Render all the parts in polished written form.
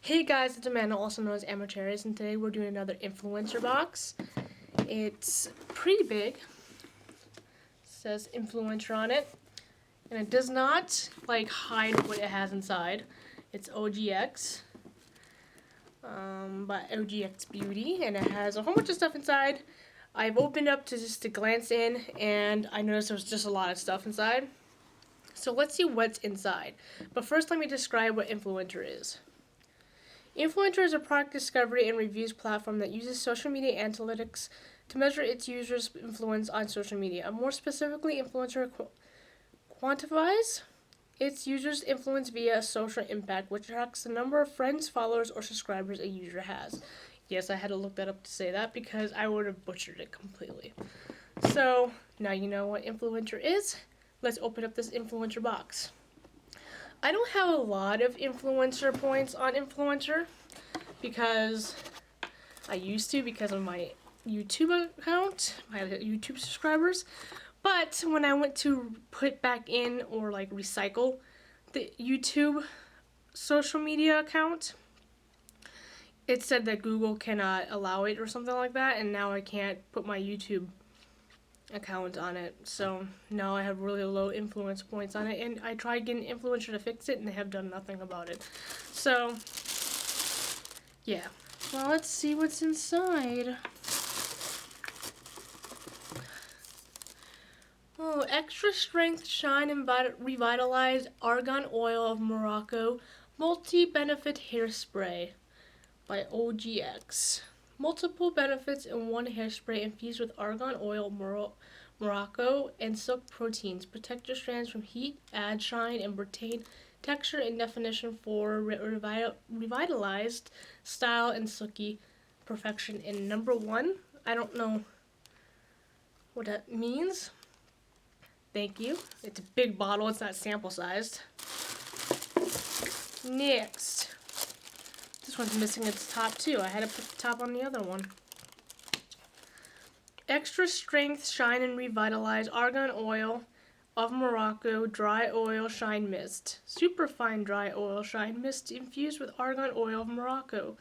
Hey guys, it's Amanda, also known as Amateurs, and today we're doing another influencer box. It's pretty big. It says influencer on it, and it does not hide what it has inside. It's OGX, by OGX Beauty, and it has a whole bunch of stuff inside. I've opened up to glance in, and I noticed there was just a lot of stuff inside. So let's see what's inside. But first, let me describe what Influencer is. Influencer is a product discovery and reviews platform that uses social media analytics to measure its users' influence on social media. More specifically, Influencer quantifies its users' influence via social impact, which tracks the number of friends, followers, or subscribers a user has. Yes, I had to look that up to say that because I would have butchered it completely. So, now you know what Influencer is. Let's open up this Influencer box. I don't have a lot of influencer points on Influencer because I used to because of my YouTube account, my YouTube subscribers. But when I went to put back in or recycle the YouTube social media account, it said that Google cannot allow it or something like that, and now I can't put my YouTube account on it, so now I have really low influence points on it, and I tried getting Influencer to fix it and they have done nothing about it. So yeah, well, let's see what's inside. Oh, extra strength, shine, and revitalized argan oil of Morocco multi-benefit hairspray by OGX. Multiple benefits in one hairspray infused with argan oil, Morocco, and silk proteins. Protect your strands from heat, add shine, and retain texture and definition for revitalized style and silky perfection in number 1. I don't know what that means. Thank you. It's a big bottle. It's not sample sized. Next. This one's missing its top too. I had to put the top on the other one. Extra strength, shine, and revitalize argan oil of Morocco dry oil shine mist. Super fine dry oil shine mist infused with argan oil of Morocco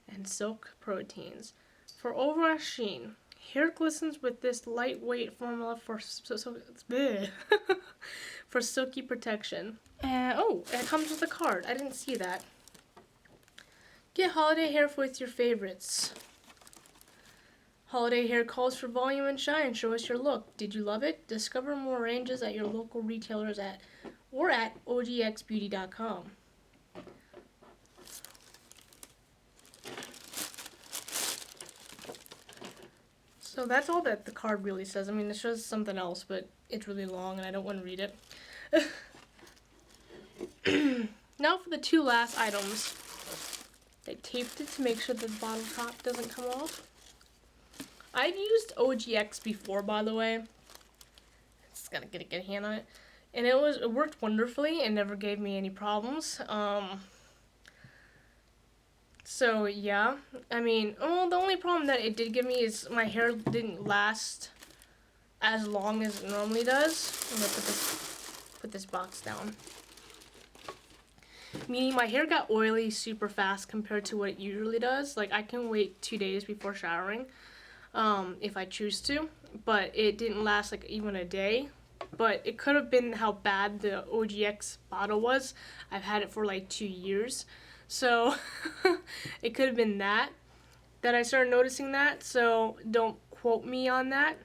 and silk proteins. For overall sheen, hair glistens with this lightweight formula for for silky protection. Oh, it comes with a card. I didn't see that. Get holiday hair with your favorites. Holiday hair calls for volume and shine. Show us your look. Did you love it? Discover more ranges at your local retailers at ogxbeauty.com. So that's all that the card really says. I mean, it shows something else, but it's really long and I don't want to read it. Now for the two last items. They taped it to make sure the bottle top doesn't come off. I've used OGX before, by the way. Just gotta get a good hand on it. And it worked wonderfully and never gave me any problems. So yeah, I mean, the only problem that it did give me is my hair didn't last as long as it normally does. I'm gonna put this box down. Meaning my hair got oily super fast compared to what it usually does. Like, I can wait 2 days before showering if I choose to, but it didn't last even a day. But it could have been how bad the OGX bottle was. I've had it for 2 years, so it could have been that I started noticing that, so don't quote me on that.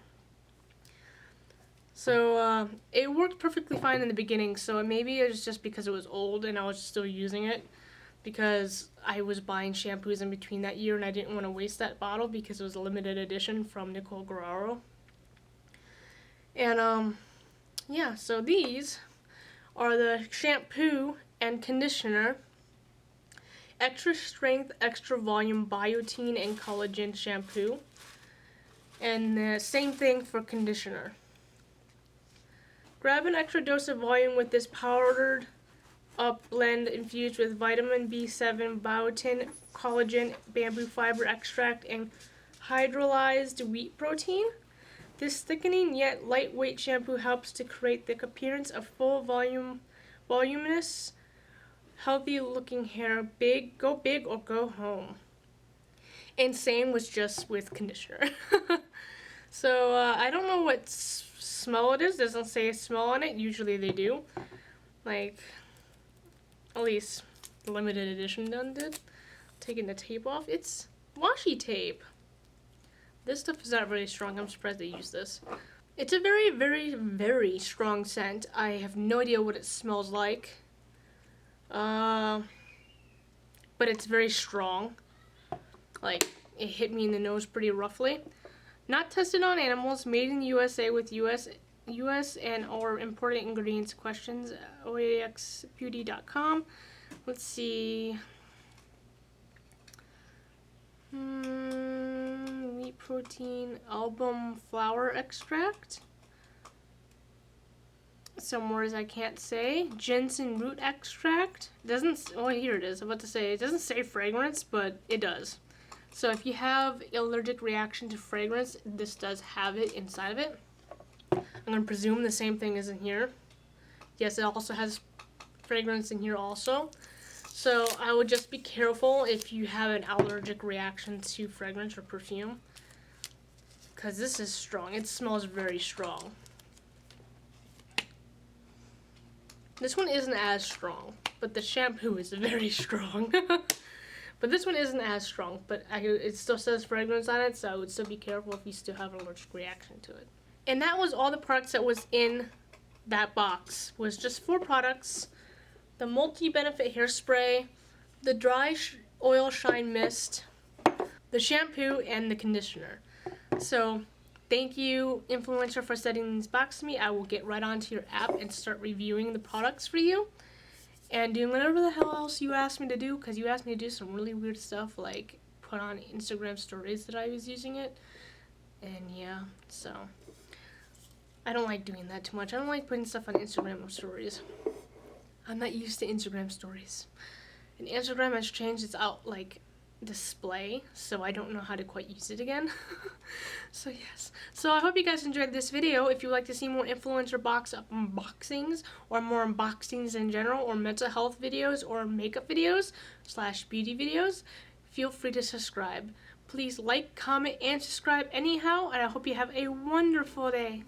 So it worked perfectly fine in the beginning, so maybe it was just because it was old and I was still using it, because I was buying shampoos in between that year and I didn't want to waste that bottle because it was a limited edition from Nicole Guerrero. And yeah, so these are the shampoo and conditioner, extra strength, extra volume biotin and collagen shampoo, and the same thing for conditioner. Grab an extra dose of volume with this powdered up blend infused with vitamin B7, biotin, collagen, bamboo fiber extract, and hydrolyzed wheat protein. This thickening yet lightweight shampoo helps to create the appearance of full voluminous Healthy looking hair, go big or go home. And same was just with conditioner. So I don't know what smell it is. Doesn't say a smell on it. Usually they do. Like, at least the limited edition done did. Taking the tape off. It's washi tape. This stuff is not really strong. I'm surprised they use this. It's a very, very, very strong scent. I have no idea what it smells like. But it's very strong. Like, it hit me in the nose pretty roughly. Not tested on animals, made in the USA with US and or imported ingredients questions, OGXbeauty.com. Let's see. Wheat protein, album flower extract. Some words I can't say. Ginseng root extract. Doesn't, oh, here it is. I'm about to say, it doesn't say fragrance, but it does. So if you have allergic reaction to fragrance, this does have it inside of it. I'm going to presume the same thing is in here. Yes, it also has fragrance in here also. So I would just be careful if you have an allergic reaction to fragrance or perfume. Because this is strong. It smells very strong. This one isn't as strong, but the shampoo is very strong. But this one isn't as strong, but it still says fragrance on it, so I would still be careful if you still have an allergic reaction to it. And that was all the products that was in that box. Was just 4 products. The multi-benefit hairspray, the dry oil shine mist, the shampoo, and the conditioner. So thank you, Influencer, for sending this box to me. I will get right onto your app and start reviewing the products for you. And doing whatever the hell else you asked me to do, because you asked me to do some really weird stuff, like put on Instagram stories that I was using it. And yeah, so I don't like doing that too much. I don't like putting stuff on Instagram stories. I'm not used to Instagram stories. And Instagram has changed its display, so I don't know how to quite use it again. So yes. So I hope you guys enjoyed this video. If you'd like to see more influencer box unboxings, or more unboxings in general, or mental health videos, or makeup videos / beauty videos, feel free to subscribe. Please like, comment, and subscribe anyhow, and I hope you have a wonderful day.